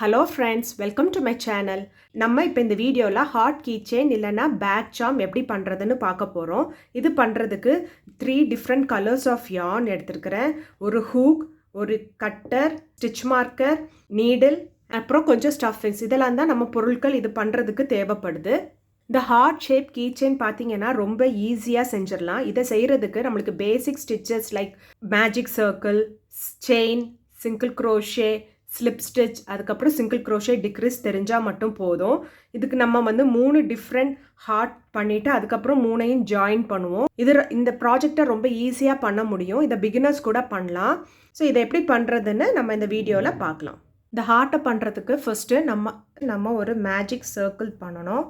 Hello friends, welcome to my channel. நம்ம இப்போ இந்த வீடியோவில் ஹார்ட் கீ செயின் இல்லைனா பேக் சாம் எப்படி பண்ணுறதுன்னு பார்க்க போகிறோம். இது பண்ணுறதுக்கு 3 டிஃப்ரெண்ட் கலர்ஸ் ஆஃப் yarn எடுத்துருக்கிறேன். ஒரு ஹூக், ஒரு கட்டர், ஸ்டிச் மார்க்கர், நீடில், அப்புறம் கொஞ்சம் ஸ்டஃபிங்ஸ். இதெல்லாம் தான் நம்ம பொருட்கள் இது பண்ணுறதுக்கு தேவைப்படுது. இந்த ஹார்ட் ஷேப் கீ செயின் பார்த்தீங்கன்னா ரொம்ப ஈஸியாக செஞ்சிடலாம். இதை செய்கிறதுக்கு நம்மளுக்கு பேசிக் stitches like magic circle, chain, single crochet, slip stitch, அதுக்கப்புறம் சிங்கிள் க்ரோஷே, டிக்ரீஸ் தெரிஞ்சால் மட்டும் போதும். இதுக்கு நம்ம வந்து 3 டிஃப்ரெண்ட் ஹார்ட் பண்ணிவிட்டு அதுக்கப்புறம் 3ஐயும் ஜாயின் பண்ணுவோம். இந்த ப்ராஜெக்டை ரொம்ப ஈஸியாக பண்ண முடியும். இதை பிகினர்ஸ் கூட பண்ணலாம். ஸோ இதை எப்படி பண்ணுறதுன்னு நம்ம இந்த வீடியோவில் பார்க்கலாம். இந்த ஹார்ட்டை பண்ணுறதுக்கு ஃபஸ்ட்டு நம்ம ஒரு மேஜிக் சர்க்கிள் பண்ணணும்.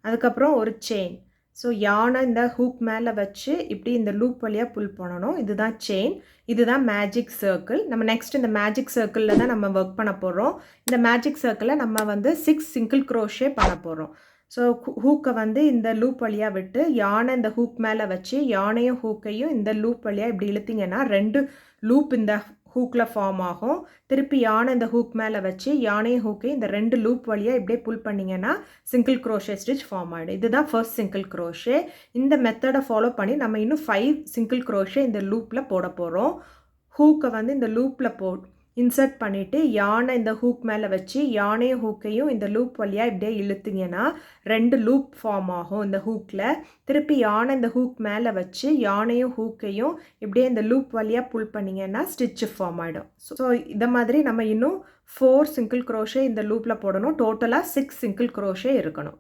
அதுக்கப்புறம் ஒரு செயின். ஸோ யானை இந்த ஹூக் மேலே வச்சு இப்படி இந்த லூப் வழியாக புல் பண்ணணும். இதுதான் செயின், இதுதான் மேஜிக் சர்க்கிள். நம்ம நெக்ஸ்ட் இந்த மேஜிக் சர்க்கிளில் தான் நம்ம ஒர்க் பண்ண போகிறோம். இந்த மேஜிக் சர்க்கிளில் நம்ம வந்து 6 சிங்கிள் க்ரோஷே பண்ண போகிறோம். ஸோ ஹூக்கை வந்து இந்த லூப் வழியாக விட்டு யானை இந்த ஹூக் மேலே வச்சு யானையும் ஹூக்கையும் இந்த லூப் வழியாக இப்படி இழுத்திங்கன்னா 2 லூப் இந்த ஹூக்கில் ஃபார்ம் ஆகும். திருப்பி யானை இந்த ஹூக் மேலே வச்சு யானையும் ஹூக்கையும் இந்த 2 லூப் வழியாக இப்படியே புல் பண்ணிங்கன்னா சிங்கிள் க்ரோஷே ஸ்டிச் ஃபார்ம் ஆகிடும். இதுதான் ஃபர்ஸ்ட் சிங்கிள் க்ரோஷே. இந்த மெத்தடை ஃபாலோ பண்ணி நம்ம இன்னும் 5 சிங்கிள் க்ரோஷே இந்த லூப்பில் போட போகிறோம். ஹூக்கை வந்து இந்த லூப்பில் இன்சர்ட் பண்ணிவிட்டு யானை இந்த ஹூக் மேலே வச்சு யானையும் ஹூக்கையும் இந்த லூப் வழியாக இப்படியே இழுத்திங்கன்னா 2 லூப் ஃபார்ம் ஆகும் இந்த ஹூக்கில். திருப்பி யானை இந்த ஹூக் மேலே வச்சு யானையும் ஹூக்கையும் இப்படியே இந்த லூப் வழியாக புல் பண்ணிங்கன்னா ஸ்டிச்சு ஃபார்ம் ஆகிடும். ஸோ இதை மாதிரி நம்ம இன்னும் 4 சிங்கிள் க்ரோஷே இந்த லூப்பில் போடணும். டோட்டலாக 6 சிங்கிள் க்ரோஷே இருக்கணும்.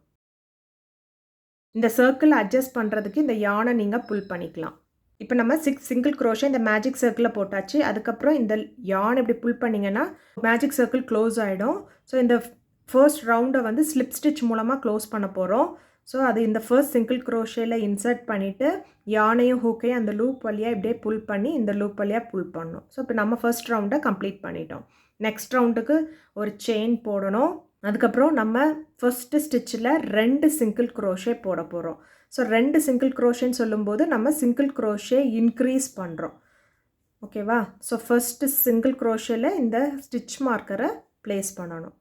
இந்த சர்க்கிள் அட்ஜஸ்ட் பண்ணுறதுக்கு இந்த யானை நீங்கள் புல் பண்ணிக்கலாம். இப்போ நம்ம 6 சிங்கிள் க்ரோஷே இந்த மேஜிக் சர்க்கிளில் போட்டாச்சு. அதுக்கப்புறம் இந்த யான் இப்படி புல் பண்ணிங்கன்னா மேஜிக் சர்க்கிள் க்ளோஸ் ஆகிடும். ஸோ இந்த ஃபர்ஸ்ட் ரவுண்டை வந்து ஸ்லிப் ஸ்டிச் மூலமாக க்ளோஸ் பண்ண போகிறோம். ஸோ அது இந்த ஃபர்ஸ்ட் சிங்கிள் க்ரோஷேயில் இன்சர்ட் பண்ணிவிட்டு யானையும் ஹூக்கையும் அந்த லூப் வழியாக இப்படியே புல் பண்ணி இந்த லூப் வழியாக புல் பண்ணணும். ஸோ இப்போ நம்ம ஃபர்ஸ்ட் ரவுண்டை கம்ப்ளீட் பண்ணிட்டோம். நெக்ஸ்ட் ரவுண்டுக்கு ஒரு செயின் போடணும். அதுக்கப்புறம் நம்ம ஃபர்ஸ்ட்டு ஸ்டிச்சில் 2 சிங்கிள் க்ரோஷே போட போகிறோம். ஸோ 2 சிங்கிள் க்ரோஷேன்னு சொல்லும்போது நம்ம சிங்கிள் க்ரோஷே இன்க்ரீஸ் பண்ணுறோம். ஓகேவா? ஸோ ஃபர்ஸ்ட்டு சிங்கிள் க்ரோஷேல இந்த ஸ்டிச் மார்க்கரை ப்ளேஸ் பண்ணணும்.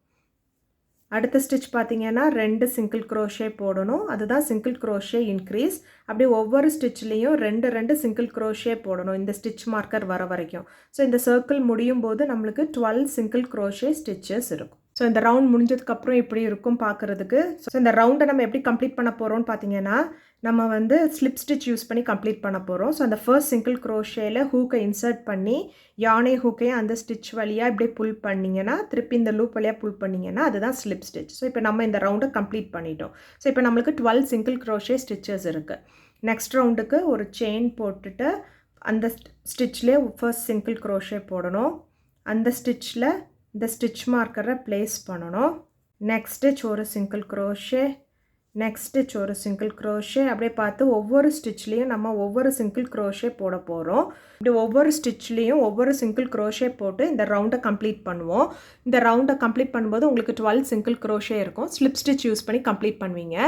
அடுத்த ஸ்டிச் பார்த்திங்கன்னா 2 சிங்கிள் க்ரோஷே போடணும். அதுதான் சிங்கிள் க்ரோஷே இன்க்ரீஸ். அப்படி ஒவ்வொரு ஸ்டிச்லேயும் 2 சிங்கிள் க்ரோஷே போடணும் இந்த ஸ்டிச் மார்க்கர் வர வரைக்கும். ஸோ இந்த சர்க்கிள் முடியும் போது நம்மளுக்கு 12 சிங்கிள் க்ரோஷே ஸ்டிச்சஸ் இருக்கும். ஸோ இந்த ரவுண்ட் முடிஞ்சதுக்கப்புறம் இப்படி இருக்கும் பார்க்குறதுக்கு. ஸோ இந்த ரவுண்டை நம்ம எப்படி கம்ப்ளீட் பண்ண போகிறோம்னு பார்த்தீங்கன்னா நம்ம வந்து ஸ்லிப் ஸ்டிச் யூஸ் பண்ணி கம்ப்ளீட் பண்ண போகிறோம். ஸோ அந்த ஃபர்ஸ்ட் சிங்கிள் க்ரோஷேயில் ஹூக்கை இன்சர்ட் பண்ணி யானை ஹூக்கையும் அந்த ஸ்டிச் வழியாக இப்படி புல் பண்ணிங்கன்னா திருப்பி இந்த லூப் வழியாக புல் பண்ணிங்கன்னா அதுதான் ஸ்லிப் ஸ்டிச். ஸோ இப்போ நம்ம இந்த ரவுண்டை கம்ப்ளீட் பண்ணிட்டோம். ஸோ இப்போ நம்மளுக்கு 12 சிங்கிள் க்ரோஷே ஸ்டிச்சஸ் இருக்குது. நெக்ஸ்ட் ரவுண்டுக்கு ஒரு செயின் போட்டுட்டு அந்த ஸ்டிச்லேயே ஃபர்ஸ்ட் சிங்கிள் க்ரோஷே போடணும். அந்த ஸ்டிச்சில் இந்த ஸ்டிச் மார்க்கரை ப்ளேஸ் பண்ணணும். நெக்ஸ்ட் ஸ்டிச் ஒரு சிங்கிள் க்ரோஷே, நெக்ஸ்ட் ஸ்டிச் ஒரு சிங்கிள் க்ரோஷே. அப்படியே பார்த்து ஒவ்வொரு ஸ்டிச்லேயும் நம்ம ஒவ்வொரு சிங்கிள் க்ரோஷே போட போகிறோம். இப்படி ஒவ்வொரு ஸ்டிச்லேயும் ஒவ்வொரு சிங்கிள் க்ரோஷே போட்டு இந்த ரவுண்டை கம்ப்ளீட் பண்ணுவோம். இந்த ரவுண்டை கம்ப்ளீட் பண்ணும்போது உங்களுக்கு 12 சிங்கிள் க்ரோஷே இருக்கும். ஸ்லிப் ஸ்டிச் யூஸ் பண்ணி கம்ப்ளீட் பண்ணுவீங்க.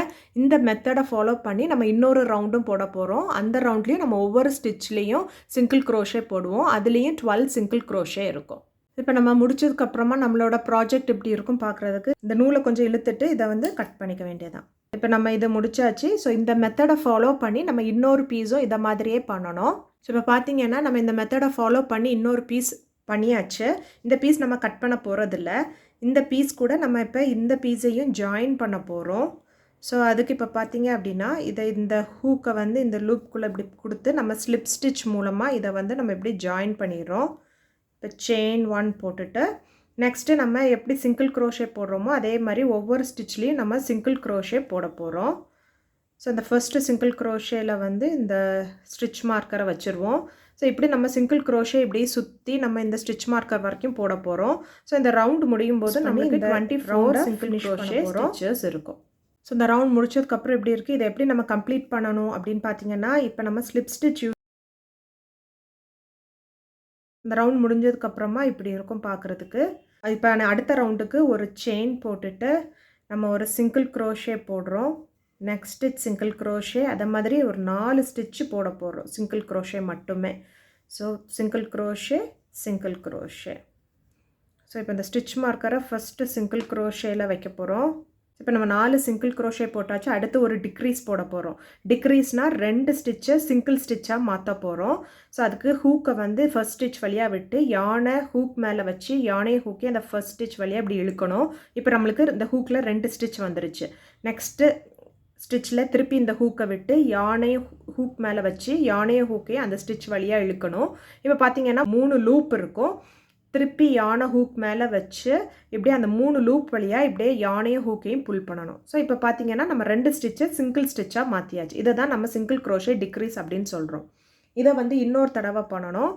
இந்த மெத்தடை ஃபாலோ பண்ணி நம்ம இன்னொரு ரவுண்டும் போட போகிறோம். அந்த ரவுண்ட்லேயும் நம்ம ஒவ்வொரு ஸ்டிச்லேயும் சிங்கிள் க்ரோஷே போடுவோம். அதுலேயும் 12 சிங்கிள் க்ரோஷே இருக்கும். இப்போ நம்ம முடிச்சதுக்கப்புறமா நம்மளோட ப்ராஜெக்ட் இப்படி இருக்கும் பார்க்குறதுக்கு. இந்த நூலை கொஞ்சம் இழுத்துட்டு இதை வந்து கட் பண்ணிக்க வேண்டியதான். இப்போ நம்ம இதை முடிச்சாச்சு. ஸோ இந்த மெத்தடை ஃபாலோ பண்ணி நம்ம இன்னொரு பீஸும் இதை மாதிரியே பண்ணணும். ஸோ இப்போ பார்த்தீங்கன்னா நம்ம இந்த மெத்தடை ஃபாலோ பண்ணி இன்னொரு பீஸ் பண்ணியாச்சு. இந்த பீஸ் நம்ம கட் பண்ண போகிறதில்ல. இந்த பீஸ் கூட நம்ம இப்போ இந்த பீஸையும் ஜாயின் பண்ண போகிறோம். ஸோ அதுக்கு இப்போ பார்த்தீங்க அப்படின்னா இந்த ஹூக்கை வந்து இந்த லூப்குள்ளே இப்படி கொடுத்து நம்ம ஸ்லிப் ஸ்டிச் மூலமாக இதை வந்து நம்ம இப்படி ஜாயின் பண்ணிடுறோம். இப்போ செயின் 1 போட்டுட்டு நெக்ஸ்ட்டு நம்ம எப்படி சிங்கிள் க்ரோஷே போடுறோமோ அதே மாதிரி ஒவ்வொரு ஸ்டிச்லேயும் நம்ம சிங்கிள் க்ரோஷே போட போகிறோம். ஸோ இந்த ஃபர்ஸ்ட்டு சிங்கிள் க்ரோஷேயில் வந்து இந்த ஸ்டிச் மார்க்கரை வச்சுருவோம். ஸோ இப்படி நம்ம சிங்கிள் க்ரோஷே இப்படி சுற்றி நம்ம இந்த ஸ்டிச் மார்க்கர் வரைக்கும் போட போகிறோம். ஸோ இந்த ரவுண்ட் முடியும் போது நம்மளுக்கு 24 சிங்கிள் க்ரோஷே ஸ்டிச்சஸ் இருக்கும். ஸோ இந்த ரவுண்ட் முடிச்சதுக்கப்புறம் இப்படி இருக்குது. இதை எப்படி நம்ம கம்ப்ளீட் பண்ணணும் அப்படின்னு பார்த்தீங்கன்னா இப்போ நம்ம ஸ்லிப் ஸ்டிச் இந்த ரவுண்ட் முடிஞ்சதுக்கப்புறமா இப்படி இருக்கும் பார்க்குறதுக்கு. இப்போ அடுத்த ரவுண்டுக்கு ஒரு செயின் போட்டுட்டு நம்ம ஒரு சிங்கிள் க்ரோஷே போடுறோம். நெக்ஸ்ட் ஸ்டிச் சிங்கிள் க்ரோஷே, அதை மாதிரி ஒரு 4 ஸ்டிச்சு போட போடுறோம் சிங்கிள் க்ரோஷே மட்டுமே. So single crochet, single crochet. So இப்போ இந்த ஸ்டிச் மார்க்கரை ஃபஸ்ட்டு சிங்கிள் க்ரோஷேயில் வைக்க போகிறோம். இப்போ நம்ம 4 சிங்கிள் க்ரோஷே போட்டாச்சு. அடுத்து ஒரு டிக்ரீஸ் போட போகிறோம். டிக்ரீஸ்னால் 2 ஸ்டிச்சை சிங்கிள் ஸ்டிச்சாக மாற்ற போகிறோம். ஸோ அதுக்கு ஹூக்கை வந்து ஃபர்ஸ்ட் ஸ்டிச் வழியாக விட்டு யானை ஹூக் மேலே வச்சு யானையை ஹூக்கே அந்த ஃபர்ஸ்ட் ஸ்டிச் வழியாக இப்படி இழுக்கணும். இப்போ நம்மளுக்கு இந்த ஹூக்கில் 2 ஸ்டிச் வந்துருச்சு. நெக்ஸ்ட்டு ஸ்டிச்சில் திருப்பி இந்த ஹூக்கை விட்டு யானையை ஹூக் மேலே வச்சு யானையை ஹூக்கே அந்த ஸ்டிச் வழியாக இழுக்கணும். இப்போ பார்த்தீங்கன்னா 3 லூப் இருக்கும். திருப்பி யானை ஹூக் மேலே வச்சு இப்படியே அந்த 3 லூப் வழியாக இப்படியே யானையும் ஹூக்கையும் புல் பண்ணணும். ஸோ இப்போ பார்த்தீங்கன்னா நம்ம 2 ஸ்டிச்சை சிங்கிள் ஸ்டிச்சாக மாற்றியாச்சு. இதை தான் நம்ம சிங்கிள் க்ரோஷே டிக்ரீஸ் அப்படின்னு சொல்கிறோம். இதை வந்து இன்னொரு தடவை பண்ணணும்.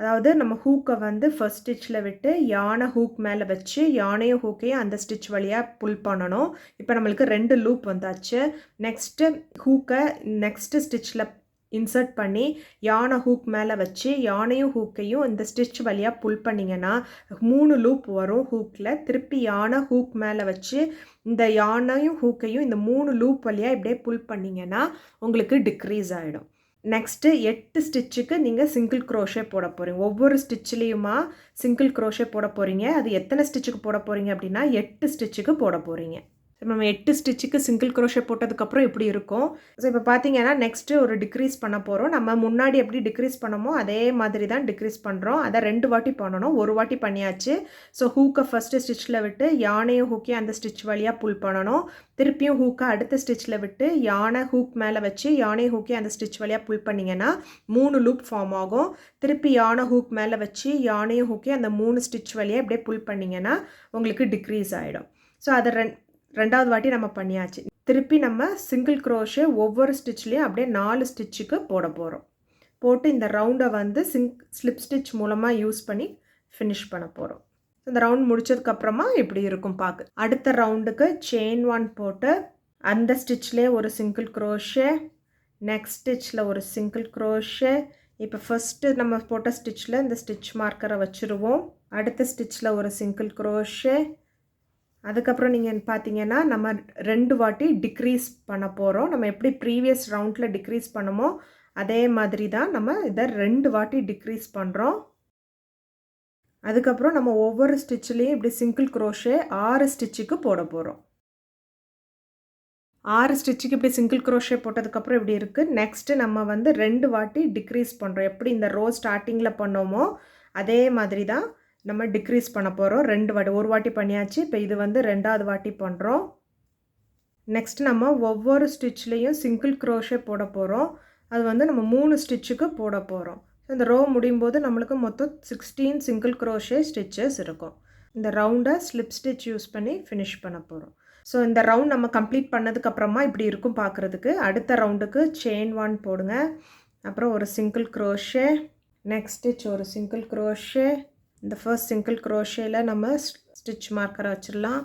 அதாவது நம்ம ஹூக்கை வந்து ஃபர்ஸ்ட் ஸ்டிச்சில் விட்டு யானை ஹூக் மேலே வச்சு யானையும் ஹூக்கையும் அந்த ஸ்டிச் வழியாக புல் பண்ணணும். இப்போ நம்மளுக்கு 2 லூப் வந்தாச்சு. நெக்ஸ்ட்டு ஹூக்கை நெக்ஸ்ட்டு ஸ்டிச்சில் இன்சர்ட் பண்ணி யானை ஹூக் மேலே வச்சு யானையும் ஹூக்கையும் இந்த ஸ்டிச் வழியாக புல் பண்ணிங்கன்னா 3 லூப் வரும் ஹூக்கில். திருப்பி யானை ஹூக் மேலே வச்சு இந்த யானையும் ஹூக்கையும் இந்த 3 லூப் வழியாக இப்படியே புல் பண்ணிங்கன்னா உங்களுக்கு டிக்ரீஸ் ஆகிடும். நெக்ஸ்ட்டு 8 ஸ்டிச்சுக்கு நீங்கள் சிங்கிள் க்ரோஷே போட போகிறீங்க. ஒவ்வொரு ஸ்டிச்லேயுமா சிங்கிள் க்ரோஷே போட போகிறீங்க. அது எத்தனை ஸ்டிச்சுக்கு போட போகிறீங்க அப்படின்னா 8 ஸ்டிச்சுக்கு போட போகிறீங்க. நம்ம 8 ஸ்டிச்சுக்கு சிங்கிள் க்ரோஷே போட்டதுக்கப்புறம் இப்படி இருக்கும். ஸோ இப்போ பார்த்தீங்கன்னா நெக்ஸ்ட்டு ஒரு டிக்ரீஸ் பண்ண போகிறோம். நம்ம முன்னாடி எப்படி டிக்ரீஸ் பண்ணமோ அதே மாதிரி தான் டிக்ரீஸ் பண்ணுறோம். அதை 2 வாட்டி பண்ணணும். ஒரு வாட்டி பண்ணியாச்சு. ஸோ ஹூக்கை ஃபஸ்ட்டு ஸ்டிச்சில் விட்டு யானையும் ஹூக்கே அந்த ஸ்டிச் வழியாக புல் பண்ணணும். திருப்பியும் ஹூக்கை அடுத்த ஸ்டிச்சில் விட்டு யானை ஹூக் மேலே வச்சு யானை ஹூக்கே அந்த ஸ்டிச் வழியாக புல் பண்ணிங்கன்னா 3 லூப் ஃபார்ம் ஆகும். திருப்பி யானை ஹூக் மேலே வச்சு யானையும் ஹூக்கே அந்த 3 ஸ்டிச் வழியாக இப்படியே புல் பண்ணிங்கன்னா உங்களுக்கு டிக்ரீஸ் ஆகிடும். ஸோ அதை ரெண்டாவது வாட்டி நம்ம பண்ணியாச்சு. திருப்பி நம்ம சிங்கிள் க்ரோஷே ஒவ்வொரு ஸ்டிச்லேயும் அப்படியே 4 ஸ்டிச்சுக்கு போட போகிறோம். போட்டு இந்த ரவுண்டை வந்து ஸ்லிப் ஸ்டிச் மூலமாக யூஸ் பண்ணி ஃபினிஷ் பண்ண போகிறோம். இந்த ரவுண்ட் முடிச்சதுக்கப்புறமா இப்படி இருக்கும் பார்க்க. அடுத்த ரவுண்டுக்கு செயின் 1 போட்டு அந்த ஸ்டிச்லேயே ஒரு சிங்கிள் க்ரோஷே, நெக்ஸ்ட் ஸ்டிச்சில் ஒரு சிங்கிள் க்ரோஷே. இப்போ ஃபஸ்ட்டு நம்ம போட்ட ஸ்டிச்சில் இந்த ஸ்டிச் மார்க்கரை வச்சுருவோம். அடுத்த ஸ்டிச்சில் ஒரு சிங்கிள் க்ரோஷே. அதுக்கப்புறம் நீங்கள் பார்த்தீங்கன்னா நம்ம 2 வாட்டி டிக்ரீஸ் பண்ண போகிறோம். நம்ம எப்படி ப்ரீவியஸ் ரவுண்டில் டிக்ரீஸ் பண்ணமோ அதே மாதிரி தான் நம்ம இதை 2 வாட்டி டிக்ரீஸ் பண்ணுறோம். அதுக்கப்புறம் நம்ம ஒவ்வொரு ஸ்டிச்லேயும் இப்படி சிங்கிள் க்ரோஷே 6 ஸ்டிச்சுக்கு போட போகிறோம். 6 ஸ்டிச்சுக்கு இப்படி சிங்கிள் க்ரோஷே போட்டதுக்கப்புறம் இப்படி இருக்குது. நெக்ஸ்ட்டு நம்ம வந்து 2 வாட்டி டிக்ரீஸ் பண்ணுறோம். எப்படி இந்த ரோ ஸ்டார்டிங்கில் பண்ணோமோ அதே மாதிரி தான் நம்ம டிக்ரீஸ் பண்ண போகிறோம். 2 வாட்டி, ஒரு வாட்டி பண்ணியாச்சு. இப்போ இது வந்து 2வது வாட்டி பண்ணுறோம். நெக்ஸ்ட் நம்ம ஒவ்வொரு ஸ்டிச்லேயும் சிங்கிள் க்ரோஷே போட போகிறோம். அது வந்து நம்ம 3 ஸ்டிச்சுக்கு போட போகிறோம். இந்த ரோ முடியும் போது நம்மளுக்கு மொத்தம் 16 சிங்கிள் க்ரோஷே ஸ்டிச்சஸ் இருக்கும். இந்த ரவுண்டை ஸ்லிப் ஸ்டிச் யூஸ் பண்ணி ஃபினிஷ் பண்ண போகிறோம். ஸோ இந்த ரவுண்ட் நம்ம கம்ப்ளீட் பண்ணதுக்கப்புறமா இப்படி இருக்கும் பார்க்குறதுக்கு. அடுத்த ரவுண்டுக்கு செயின் 1 போடுங்க. அப்புறம் ஒரு சிங்கிள் க்ரோஷே, நெக்ஸ்ட் ஸ்டிச் ஒரு சிங்கிள் க்ரோஷே. இந்த ஃபர்ஸ்ட் சிங்கிள் க்ரோஷேயில் நம்ம ஸ்டிச் மார்க்கரை வச்சிடலாம்.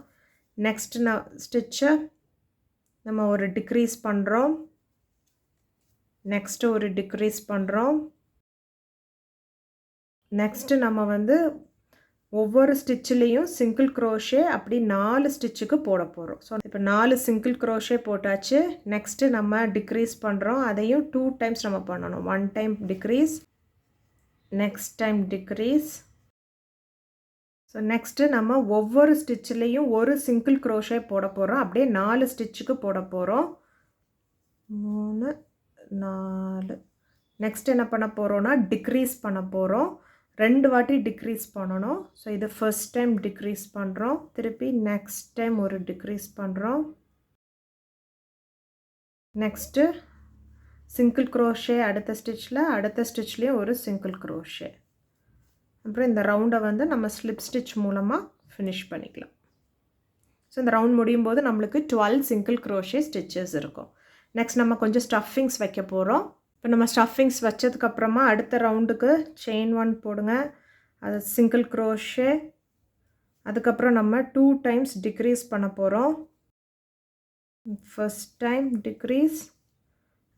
நெக்ஸ்ட் ஸ்டிச்சை நம்ம ஒரு டிக்ரீஸ் பண்ணுறோம். நெக்ஸ்ட்டு ஒரு டிக்ரீஸ் பண்ணுறோம். நெக்ஸ்ட்டு நம்ம வந்து ஒவ்வொரு ஸ்டிச்சிலையும் சிங்கிள் க்ரோஷே அப்படி 4 ஸ்டிச்சுக்கு போட போகிறோம். ஸோ இப்போ 4 சிங்கிள் க்ரோஷே போட்டாச்சு. நெக்ஸ்ட்டு நம்ம டிக்ரீஸ் பண்ணுறோம். அதையும் 2 டைம்ஸ் நம்ம பண்ணணும். 1 time degrees, next time degrees. So next நம்ம ஒவ்வொரு ஸ்டிச்சிலையும் ஒரு சிங்கிள் க்ரோஷே போட போகிறோம். அப்படியே 4 ஸ்டிச்சுக்கு போட போகிறோம். 3, 4. நெக்ஸ்ட் என்ன பண்ண போகிறோன்னா டிக்ரீஸ் பண்ண போகிறோம். 2 வாட்டி டிக்ரீஸ் பண்ணணும். ஸோ இது ஃபர்ஸ்ட் டைம் டிக்ரீஸ் பண்ணுறோம். திருப்பி நெக்ஸ்ட் டைம் ஒரு டிக்ரீஸ் பண்ணுறோம். நெக்ஸ்ட்டு சிங்கிள் க்ரோஷே அடுத்த ஸ்டிச்லேயும் ஒரு சிங்கிள் க்ரோஷே. அப்புறம் இந்த ரவுண்டை வந்து நம்ம ஸ்லிப் ஸ்டிச் மூலமாக ஃபினிஷ் பண்ணிக்கலாம். ஸோ இந்த ரவுண்ட் முடியும் போது நம்மளுக்கு 12 சிங்கிள் க்ரோஷே ஸ்டிச்சஸ் இருக்கும். நெக்ஸ்ட் நம்ம கொஞ்சம் ஸ்டஃபிங்ஸ் வைக்க போகிறோம். இப்போ நம்ம ஸ்டஃபிங்ஸ் வச்சதுக்கப்புறமா அடுத்த ரவுண்டுக்கு செயின் 1 போடுங்க. அது சிங்கிள் க்ரோஷே. அதுக்கப்புறம் நம்ம 2 டைம்ஸ் டிக்ரீஸ் பண்ண போகிறோம். ஃபர்ஸ்ட் டைம் டிக்ரீஸ்,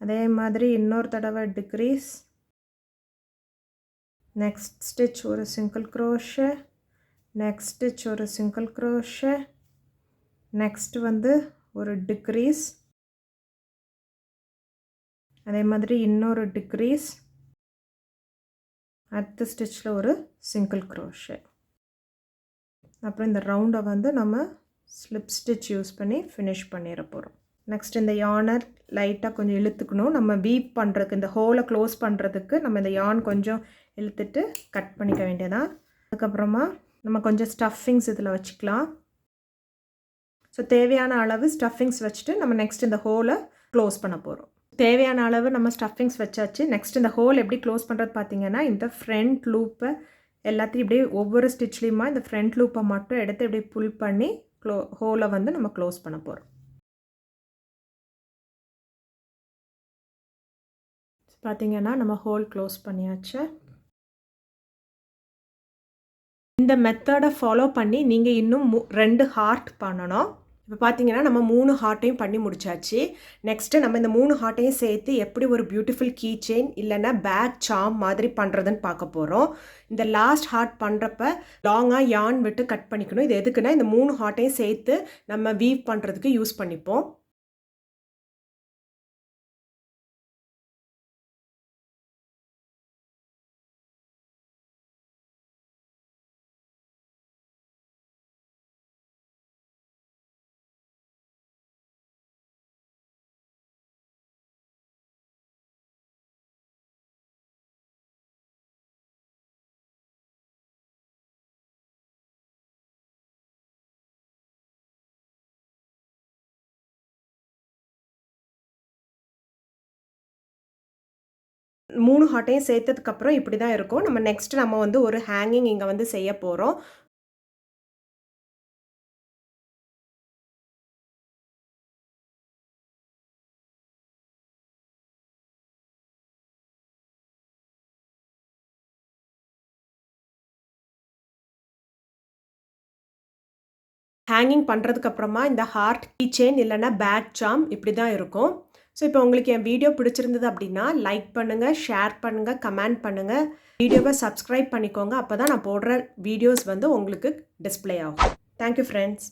அதே மாதிரி இன்னொரு தடவை டிக்ரீஸ். நெக்ஸ்ட் ஸ்டிச் ஒரு சிங்கிள் க்ரோஷே, நெக்ஸ்ட் ஸ்டிச் ஒரு சிங்கிள் க்ரோஷே, நெக்ஸ்ட் வந்து ஒரு டிக்ரீஸ், அதே மாதிரி இன்னொரு டிக்ரீஸ், அடுத்த ஸ்டிச்சில் ஒரு சிங்கிள் க்ரோஷே. அப்புறம் இந்த ரவுண்டை வந்து நம்ம ஸ்லிப் ஸ்டிச் யூஸ் பண்ணி ஃபினிஷ் பண்ணிட போகிறோம். நெக்ஸ்ட் இந்த யானை லைட்டாக கொஞ்சம் இழுத்துக்கணும். நம்ம வீப் பண்ணுறதுக்கு இந்த ஹோலை க்ளோஸ் பண்ணுறதுக்கு நம்ம இந்த யான் கொஞ்சம் இழுத்துட்டு கட் பண்ணிக்க வேண்டியதான். அதுக்கப்புறமா நம்ம கொஞ்சம் ஸ்டஃபிங்ஸ் இதில் வச்சுக்கலாம். ஸோ தேவையான அளவு ஸ்டஃபிங்ஸ் வச்சுட்டு நம்ம நெக்ஸ்ட் இந்த ஹோலை க்ளோஸ் பண்ண போகிறோம். தேவையான அளவு நம்ம ஸ்டஃபிங்ஸ் வச்சாச்சு. நெக்ஸ்ட் இந்த ஹோல் எப்படி க்ளோஸ் பண்ணுறது பார்த்தீங்கன்னா, இந்த ஃப்ரண்ட் லூப்பை எல்லாத்தையும் இப்படியே ஒவ்வொரு ஸ்டிச்லேயுமா இந்த ஃப்ரண்ட் லூப்பை மட்டும் எடுத்து இப்படியே புல் பண்ணி ஹோலை வந்து நம்ம க்ளோஸ் பண்ண போகிறோம். பார்த்தீங்கன்னா நம்ம ஹோல் க்ளோஸ் பண்ணியாச்சு. இந்த மெத்தடை ஃபாலோ பண்ணி நீங்கள் இன்னும் 2 ஹார்ட் பண்ணணும். இப்போ பார்த்தீங்கன்னா நம்ம 3 ஹார்ட்டையும் பண்ணி முடிச்சாச்சு. நெக்ஸ்ட்டு நம்ம இந்த 3 ஹார்ட்டையும் சேர்த்து எப்படி ஒரு பியூட்டிஃபுல் கீ செயின் இல்லைன்னா பேக் சாம் மாதிரி பண்ணுறதுன்னு பார்க்க போகிறோம். இந்த லாஸ்ட் ஹார்ட் பண்ணுறப்ப லாங்காக யான் விட்டு கட் பண்ணிக்கணும். இது எதுக்குன்னா இந்த 3 ஹார்ட்டையும் சேர்த்து நம்ம வீவ் பண்ணுறதுக்கு யூஸ் பண்ணிப்போம். மூணு ஹார்ட்டையும் சேர்த்ததுக்கப்புறம் இப்படி தான் இருக்கும். நம்ம நெக்ஸ்ட் நம்ம வந்து ஒரு ஹேங்கிங் இங்கே வந்து செய்ய போகிறோம். ஹேங்கிங் பண்ணுறதுக்கப்புறமா இந்த ஹார்ட் கீ செயின் இல்லைன்னா பேக் சாம் இப்படி தான் இருக்கும். ஸோ இப்போ உங்களுக்கு என் வீடியோ பிடிச்சிருந்தது அப்படின்னா லைக் பண்ணுங்கள், ஷேர் பண்ணுங்கள், கமெண்ட் பண்ணுங்கள், வீடியோவை சப்ஸ்கிரைப் பண்ணிக்கோங்க. அப்போ தான் நான் போடுற வீடியோஸ் வந்து உங்களுக்கு டிஸ்ப்ளே ஆகும். Thank you friends.